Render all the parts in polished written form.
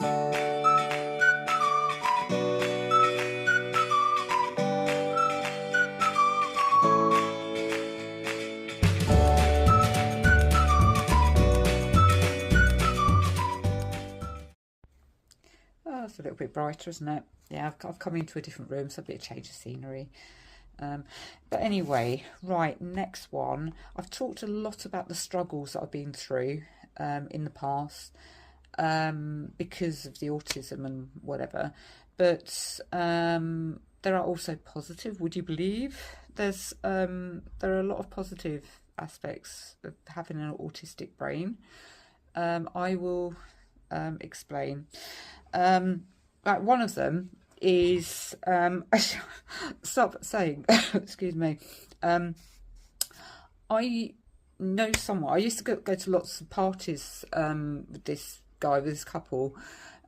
Oh, it's a little bit brighter, isn't it? Yeah, I've come into a different room, so a bit of change of scenery. But anyway, right, next one. I've talked a lot about the struggles that I've been through in the past because of the autism and whatever. But there are also positive. Would you believe there are a lot of positive aspects of having an autistic brain? I will explain. One of them is stop saying excuse me. I know someone. I used to go to lots of parties with this guy, with this couple.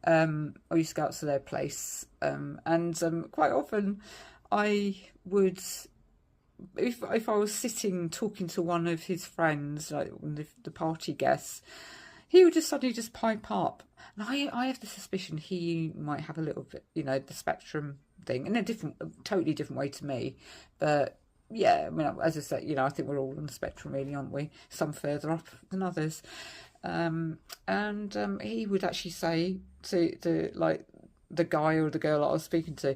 I used to go out to their place, and quite often I would, if I was sitting talking to one of his friends, like the party guests, he would just suddenly just pipe up. And I have the suspicion he might have a little bit, the spectrum thing, in a totally different way to me. But yeah, I mean, as I said, I think we're all on the spectrum, really, aren't we? Some further up than others. And he would actually say to like the guy or the girl I was speaking to,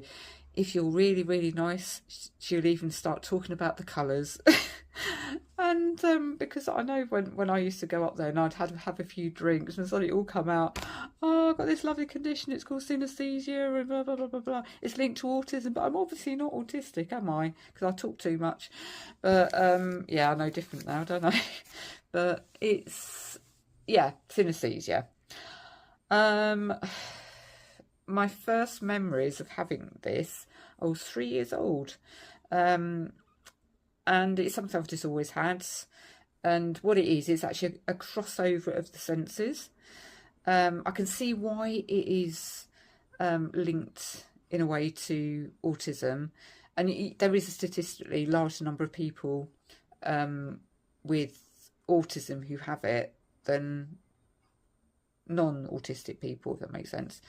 if you're really, really nice, she'll even start talking about the colours. And because I know when I used to go up there and I'd have a few drinks and suddenly it all come out, oh, I've got this lovely condition, it's called synesthesia and blah, blah, blah, blah, blah. It's linked to autism, but I'm obviously not autistic, am I? Because I talk too much. But yeah, I know different now, don't I? But it's, yeah, synesthesia. My first memories of having this, I was 3 years old. And it's something I've just always had. And what it is, it's actually a crossover of the senses. I can see why it is linked in a way to autism. And there is a statistically larger number of people with autism who have it than non-autistic people, if that makes sense.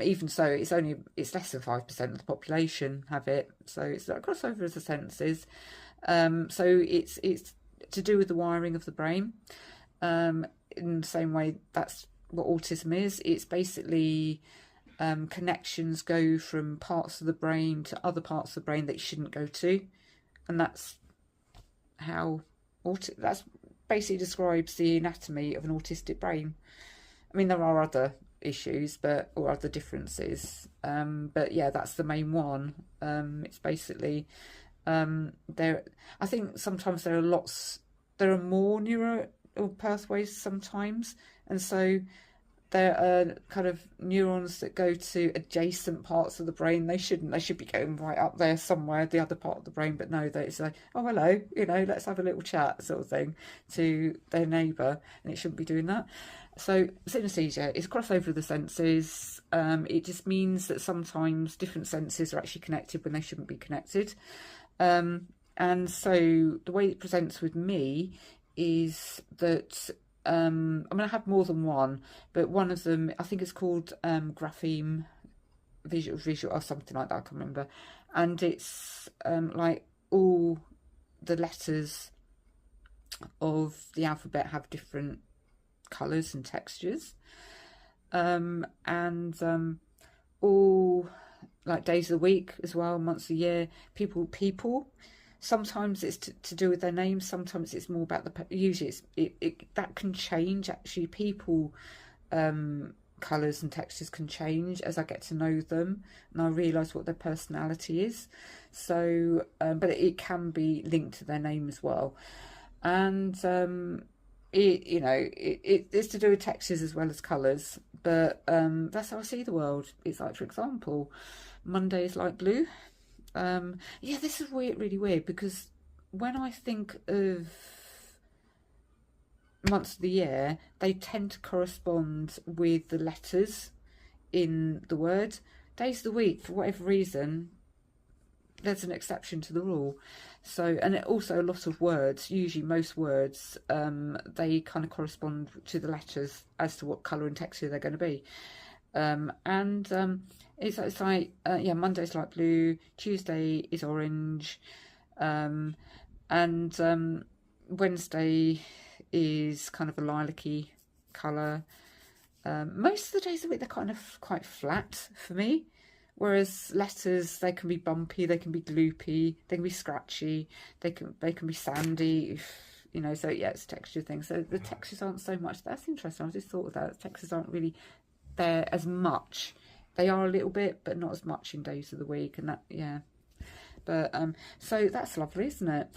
Even so, it's less than 5% of the population have it. So it's a crossover of the senses. So it's to do with the wiring of the brain. In the same way, that's what autism is. It's basically connections go from parts of the brain to other parts of the brain that you shouldn't go to, and that's how that's basically describes the anatomy of an autistic brain. I mean, there are other issues, or other differences, but yeah, that's the main one. It's basically there. I think sometimes there are more neural pathways sometimes, and so there are kind of neurons that go to adjacent parts of the brain. They should be going right up there somewhere, the other part of the brain, but no, it's like, oh, hello, let's have a little chat sort of thing to their neighbour, and it shouldn't be doing that. So synesthesia is crossover of the senses. It just means that sometimes different senses are actually connected when they shouldn't be connected. And so the way it presents with me is that I'm going to have more than one, but one of them, I think it's called grapheme visual or something like that, I can't remember. And it's like all the letters of the alphabet have different colours and textures, and all like days of the week as well, months of the year, people. Sometimes it's to do with their names, sometimes it's more about usually that can change actually. People colours and textures can change as I get to know them and I realise what their personality is. So but it can be linked to their name as well. And it's to do with textures as well as colours, but that's how I see the world. It's like, for example, Monday is like blue. Yeah, this is really weird, because when I think of months of the year, they tend to correspond with the letters in the word. Days of the week, for whatever reason, there's an exception to the rule. So, and also a lot of words, usually most words, they kind of correspond to the letters as to what colour and texture they're going to be. It's like yeah, Monday's light blue, Tuesday is orange, and Wednesday is kind of a lilac-y colour. Most of the days of the week they're kind of quite flat for me, whereas letters, they can be bumpy, they can be gloopy, they can be scratchy, they can be sandy, you know. So yeah, it's a texture thing. So the textures aren't so much. That's interesting. I just thought of that. The textures aren't really there as much. They are a little bit, but not as much in days of the week, and that, yeah. But so that's lovely, isn't it?